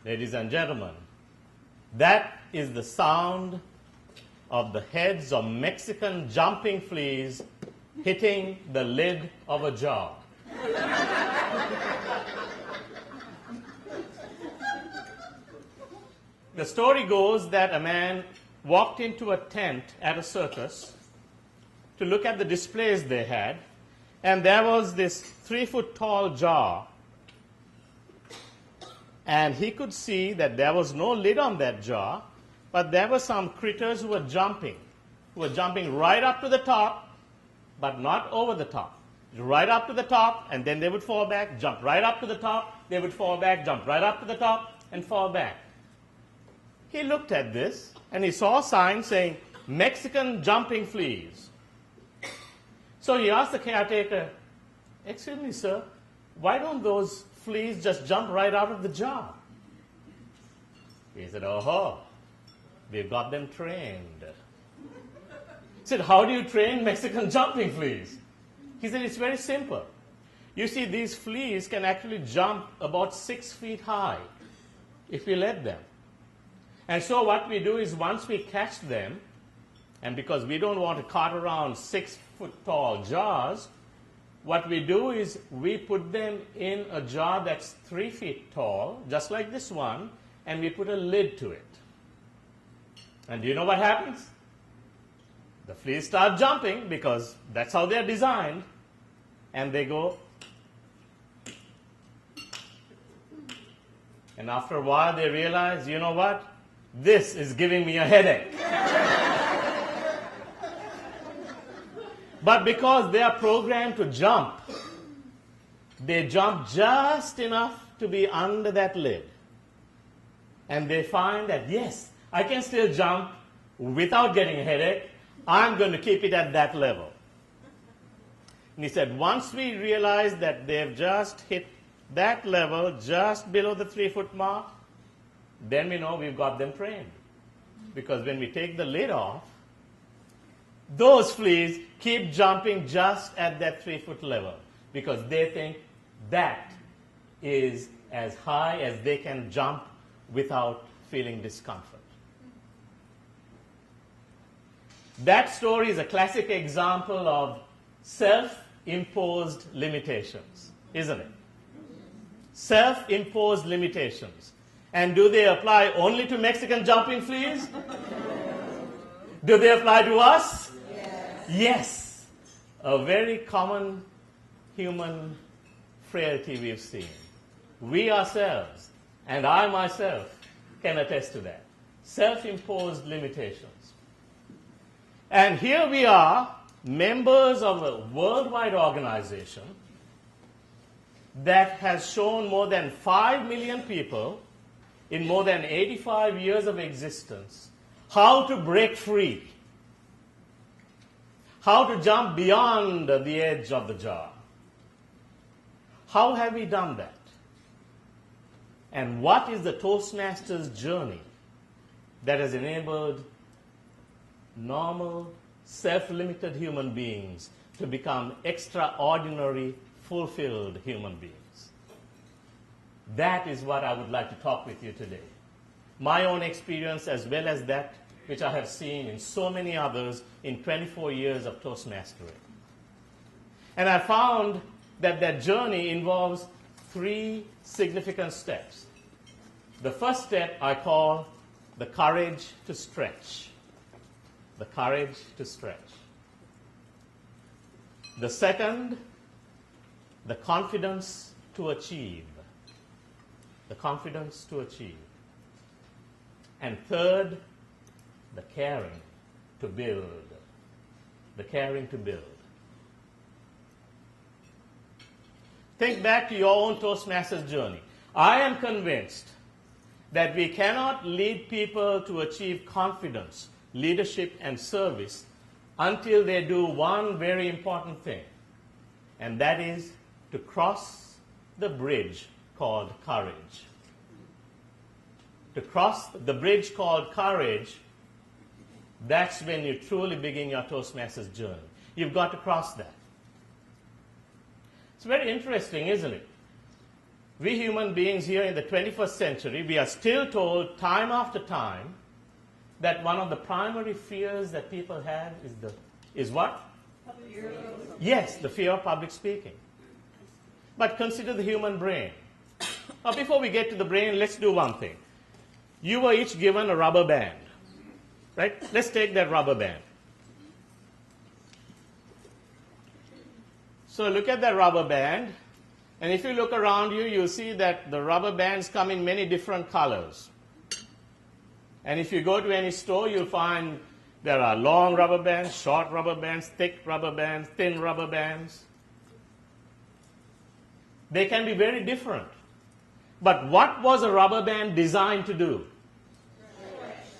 Ladies and gentlemen, that is the sound of the heads of Mexican jumping fleas hitting the lid of a jar. The story goes that a man walked into a tent at a circus to look at the displays they had, and there was this 3-foot-tall jar, and he could see that there was no lid on that jar, but there were some critters who were jumping right up to the top, but not over the top. Right up to the top, and then they would fall back, jump right up to the top, they would fall back, jump right up to the top, and fall back. He looked at this, and he saw a sign saying, Mexican jumping fleas. So he asked the caretaker, "Excuse me, sir, why don't those fleas just jump right out of the jar?" He said, "Oh, we've got them trained." He said, "How do you train Mexican jumping fleas?" He said, "It's very simple. You see, these fleas can actually jump about 6 feet high if we let them. And so what we do is once we catch them, and because we don't want to cart around 6-foot-tall jars, what we do is we put them in a jar that's 3 feet tall, just like this one, and we put a lid to it. And do you know what happens? The fleas start jumping because that's how they're designed, and they go. And after a while they realize, you know what? This is giving me a headache. But because they are programmed to jump, they jump just enough to be under that lid. And they find that, yes, I can still jump without getting a headache. I'm going to keep it at that level. And he said, once we realize that they've just hit that level, just below the 3-foot mark, then we know we've got them trained. Because when we take the lid off, those fleas keep jumping just at that 3-foot level because they think that is as high as they can jump without feeling discomfort. That story is a classic example of self-imposed limitations, isn't it? Self-imposed limitations. And do they apply only to Mexican jumping fleas? Do they apply to us? Yes. Yes. A very common human frailty we've seen. We ourselves, and I myself, can attest to that. Self-imposed limitations. And here we are, members of a worldwide organization that has shown more than 5 million people in more than 85 years of existence how to break free, how to jump beyond the edge of the jar. How have we done that? And what is the Toastmasters journey that has enabled normal, self-limited human beings to become extraordinary, fulfilled human beings? That is what I would like to talk with you today. My own experience as well as that which I have seen in so many others in 24 years of Toastmastering. And I found that that journey involves 3 significant steps. The first step I call the courage to stretch. The courage to stretch. The second, the confidence to achieve. The confidence to achieve. And third, the caring to build. The caring to build. Think back to your own Toastmasters journey. I am convinced that we cannot lead people to achieve confidence, leadership, and service until they do one very important thing, and that is to cross the bridge called courage. To cross the bridge called courage, that's when you truly begin your Toastmasters journey. You've got to cross that. It's very interesting, isn't it? We human beings here in the 21st century, we are still told time after time that one of the primary fears that people have is what? Yes, the fear of public speaking. But consider the human brain. Now, before we get to the brain, let's do one thing. You were each given a rubber band, right? Let's take that rubber band. So look at that rubber band, and if you look around you, you'll see that the rubber bands come in many different colors. And if you go to any store, you'll find there are long rubber bands, short rubber bands, thick rubber bands, thin rubber bands. They can be very different. But what was a rubber band designed to do?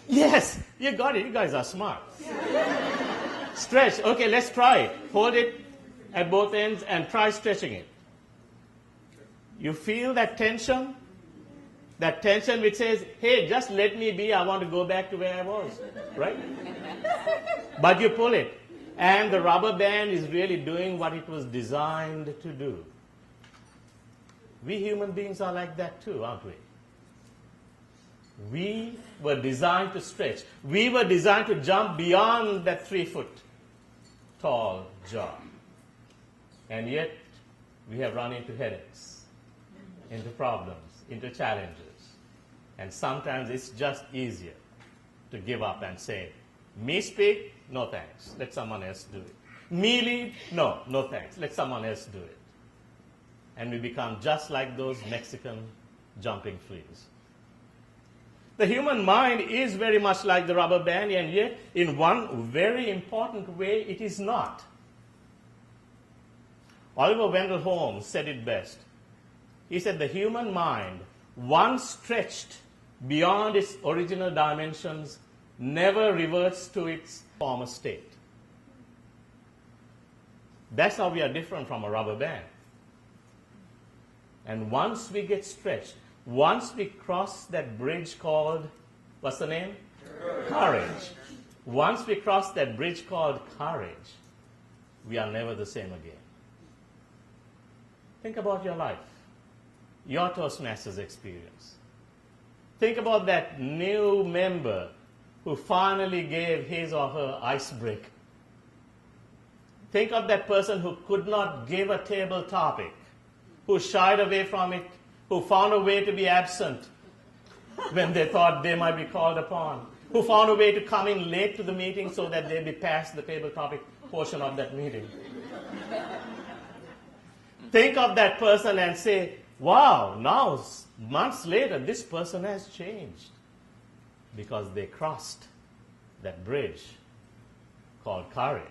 Yes, you got it. You guys are smart. Stretch. Okay, let's try it. Hold it at both ends and try stretching it. You feel that tension? That tension which says, hey, just let me be, I want to go back to where I was, right? But you pull it, and the rubber band is really doing what it was designed to do. We human beings are like that too, aren't we? We were designed to stretch. We were designed to jump beyond that 3-foot tall jaw. And yet, we have run into headaches, into problems, into challenges. And sometimes it's just easier to give up and say, me speak? No thanks. Let someone else do it. Me lead? No, no thanks. Let someone else do it. And we become just like those Mexican jumping fleas. The human mind is very much like the rubber band, and yet in one very important way it is not. Oliver Wendell Holmes said it best. He said the human mind, once stretched beyond its original dimensions, never reverts to its former state. That's how we are different from a rubber band. And once we get stretched, once we cross that bridge called, what's the name? Courage. Once we cross that bridge called courage, we are never the same again. Think about your life, your Toastmasters experience. Think about that new member who finally gave his or her ice break. Think of that person who could not give a table topic, who shied away from it, who found a way to be absent when they thought they might be called upon, who found a way to come in late to the meeting so that they'd be past the table topic portion of that meeting. Think of that person and say, wow, now months later this person has changed because they crossed that bridge called courage.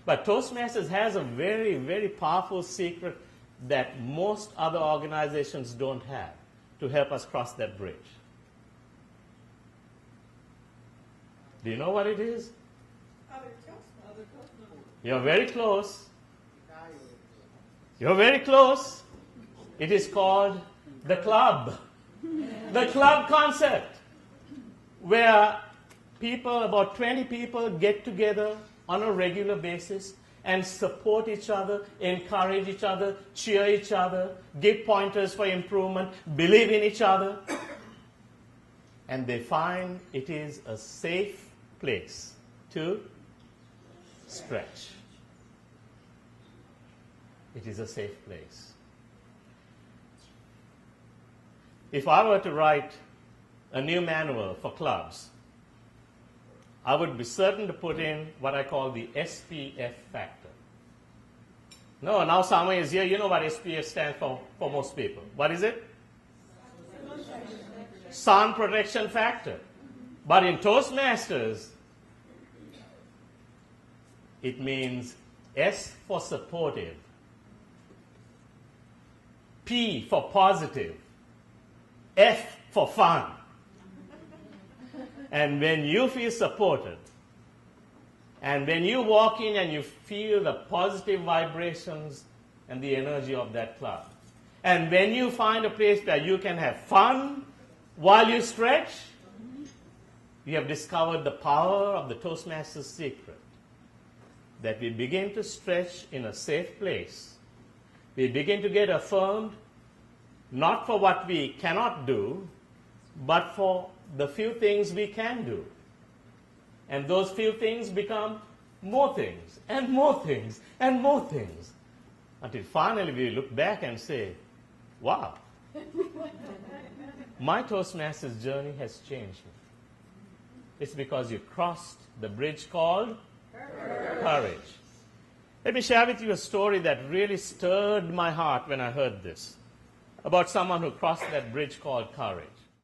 But Toastmasters has a very, very powerful secret that most other organizations don't have to help us cross that bridge. Do you know what it is? You're very close. You're very close. It is called the club. The club concept, where people, about 20 people, get together on a regular basis and support each other, encourage each other, cheer each other, give pointers for improvement, believe in each other. And they find it is a safe place to stretch. It is a safe place. If I were to write a new manual for clubs, I would be certain to put in what I call the SPF factor. No, now someone is here, you know what SPF stands for most people. What is it? Sun protection factor. But in Toastmasters, it means S for supportive, P for positive, F for fun. And when you feel supported, and when you walk in and you feel the positive vibrations and the energy of that club, and when you find a place where you can have fun while you stretch, you have discovered the power of the Toastmasters secret. That we begin to stretch in a safe place. We begin to get affirmed, not for what we cannot do, but for the few things we can do. And those few things become more things, and more things, and more things, until finally we look back and say, wow, my Toastmasters journey has changed me. It's because you crossed the bridge called courage. Let me share with you a story that really stirred my heart when I heard this, about someone who crossed that bridge called courage.